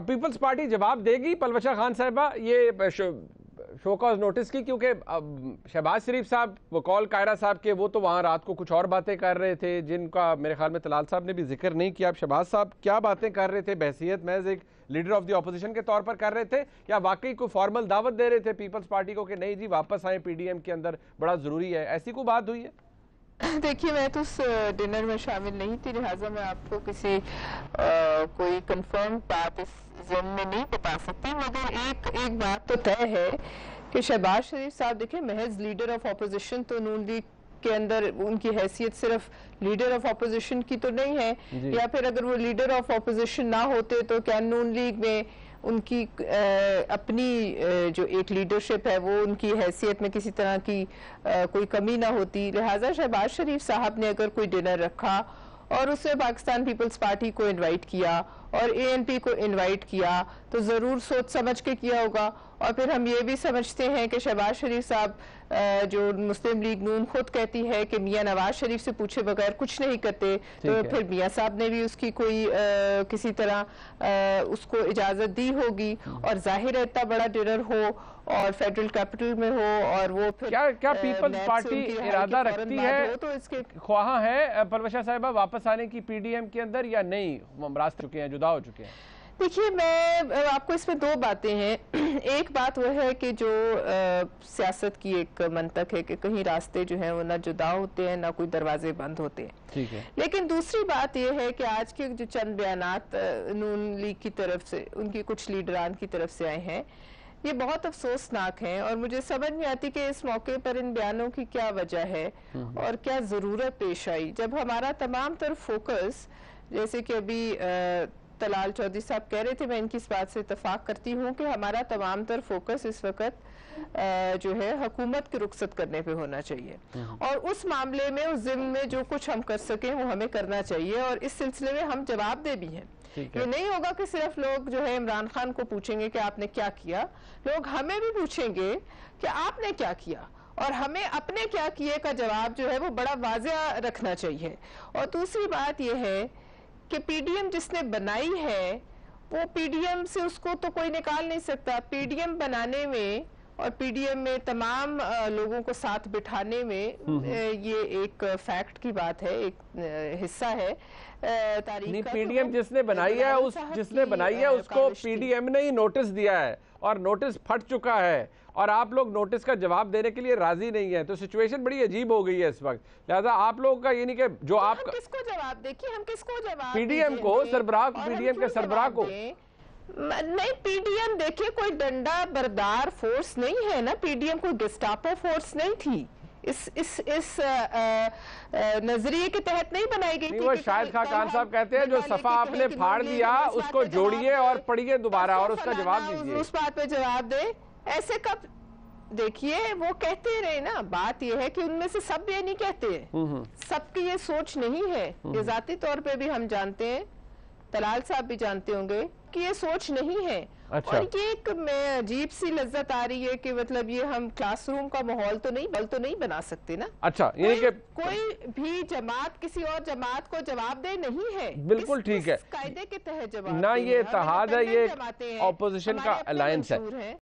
Peoples party جواب دے گی پلوشہ خان صاحبہ یہ شو کاز نوٹس کی؟ کیونکہ شہباز شریف صاحب وقول قائرہ صاحب کے وہ تو وہاں رات کو کچھ اور باتیں کر رہے تھے جن کا میرے خیال میں طلال صاحب نے بھی ذکر نہیں کیا. اب شہباز صاحب کیا باتیں کر رہے تھے؟ بحیثیت محض ایک لیڈر آف دی اپوزیشن کے طور پر کر رہے تھے یا واقعی کوئی فارمل دعوت دے رہے تھے پیپلز پارٹی کو کہ نہیں جی واپس آئیں پی ڈی ایم کے اندر بڑا ضروری ہے؟ ایسی کوئی بات ہوئی ہے؟ دیکھیے میں تو اس ڈنر میں شامل نہیں تھی لہٰذا میں آپ کو کسی کوئی کنفرم بات اس ضمن میں نہیں بتا سکتی، مگر ایک بات تو طے ہے کہ شہباز شریف صاحب دیکھیں محض لیڈر آف اپوزیشن تو نون لیگ کے اندر ان کی حیثیت صرف لیڈر آف اپوزیشن کی تو نہیں ہے یا پھر اگر وہ لیڈر آف اپوزیشن نہ ہوتے تو کیا نون لیگ میں ان کی اپنی جو ایک لیڈرشپ ہے وہ ان کی حیثیت میں کسی طرح کی کوئی کمی نہ ہوتی. لہٰذا شہباز شریف صاحب نے اگر کوئی ڈنر رکھا اور اس نے پاکستان پیپلز پارٹی کو انوائٹ کیا اور اے این پی کو انوائٹ کیا تو ضرور سوچ سمجھ کے کیا ہوگا. اور پھر ہم یہ بھی سمجھتے ہیں کہ شہباز شریف صاحب جو مسلم لیگ نون خود کہتی ہے کہ میاں نواز شریف سے پوچھے بغیر کچھ نہیں کرتے، تو پھر میاں صاحب نے بھی اس کی کوئی کسی طرح اس کو اجازت دی ہوگی. اور ظاہر ہے اتنا بڑا ڈنر ہو اور فیڈرل کیپٹل میں ہو اور وہ پھر کیا پیپلز پارٹی ارادہ رکھتی ہے خواہاں ہے پلوشہ صاحبہ واپس آنے کی پی ڈی ایم کے اندر یا نہیں؟ راستے چکے ہیں، جدا ہو چکے ہیں. دیکھیے میں آپ کو اس میں دو باتیں ہیں. ایک بات وہ ہے کہ جو سیاست کی ایک منطق ہے کہ کہیں راستے جو ہیں وہ نہ جدا ہوتے ہیں نہ کوئی دروازے بند ہوتے ہیں. لیکن دوسری بات یہ ہے کہ آج کے جو چند بیانات نون لیگ کی طرف سے ان کی کچھ لیڈران کی طرف سے آئے ہیں یہ بہت افسوسناک ہیں اور مجھے سمجھ نہیں آتی کہ اس موقع پر ان بیانوں کی کیا وجہ ہے اور کیا ضرورت پیش آئی جب ہمارا تمام تر فوکس، جیسے کہ ابھی طلال چودھری صاحب کہہ رہے تھے، میں ان کی اس بات سے اتفاق کرتی ہوں کہ ہمارا تمام تر فوکس اس وقت جو ہے حکومت کی رخصت کرنے پہ ہونا چاہیے اور اس معاملے میں اس ضمن میں جو کچھ ہم کر سکیں وہ ہمیں کرنا چاہیے اور اس سلسلے میں ہم جواب دہ بھی ہیں. یہ نہیں ہوگا کہ صرف لوگ جو ہے عمران خان کو پوچھیں گے کہ آپ نے کیا کیا، لوگ ہمیں بھی پوچھیں گے کہ آپ نے کیا کیا اور ہمیں اپنے کیا کیے کا جواب جو ہے وہ بڑا واضح رکھنا چاہیے. اور دوسری بات یہ ہے کہ پی ڈی ایم جس نے بنائی ہے وہ پی ڈی ایم سے اس کو تو کوئی نکال نہیں سکتا. پی ڈی ایم بنانے میں اور پی ڈی ایم میں تمام لوگوں کو ساتھ بٹھانے میں یہ ایک فیکٹ کی بات ہے، ایک حصہ ہے تاریخ کا. پی ڈی ایم جس نے بنائی ہے اس کو پی ڈی ایم نے ہی نوٹس دیا ہے اور نوٹس پھٹ چکا ہے اور آپ لوگ نوٹس کا جواب دینے کے لیے راضی نہیں ہیں، تو سچویشن بڑی عجیب ہو گئی ہے اس وقت. لہذا آپ لوگوں کا یہ نہیں کہ جو آپ کس کو جواب دیکھیے ہم کس کو جواب پی ڈی ایم کو سربراہ کو پی ڈی ایم کے سربراہ کو نہیں، پی ڈی ایم دیکھیے کوئی ڈنڈا بردار فورس نہیں ہے نا، پی ڈی ایم کوئی گسٹاپو فورس نہیں تھی، اس نظریے کے تحت نہیں بنائی گئی تھی. وہ شاہد خاقان صاحب کہتے ہیں جو صفحہ آپ نے پھاڑ دیا اس کو جوڑیے اور پڑھیے دوبارہ اور اس کا جواب دیجیے. اس بات پہ جواب دے ایسے کب؟ دیکھیے وہ کہتے رہے نا، بات یہ ہے کہ ان میں سے سب یہ نہیں کہتے، سب کی یہ سوچ نہیں ہے. یہ ذاتی طور پہ بھی ہم جانتے ہیں، طلال صاحب بھی جانتے ہوں گے کہ یہ سوچ نہیں ہے. اور یہ ایک عجیب سی لذت آ رہی ہے کہ مطلب یہ ہم کلاس روم کا ماحول تو نہیں بنا سکتے نا. اچھا یعنی کہ کوئی بھی جماعت کسی اور جماعت کو جواب دہ نہیں ہے. بالکل ٹھیک ہے، قاعدے کے تحت جواب نہ یہ اتحاد ہے، یہ اپوزیشن کا الائنس ہے.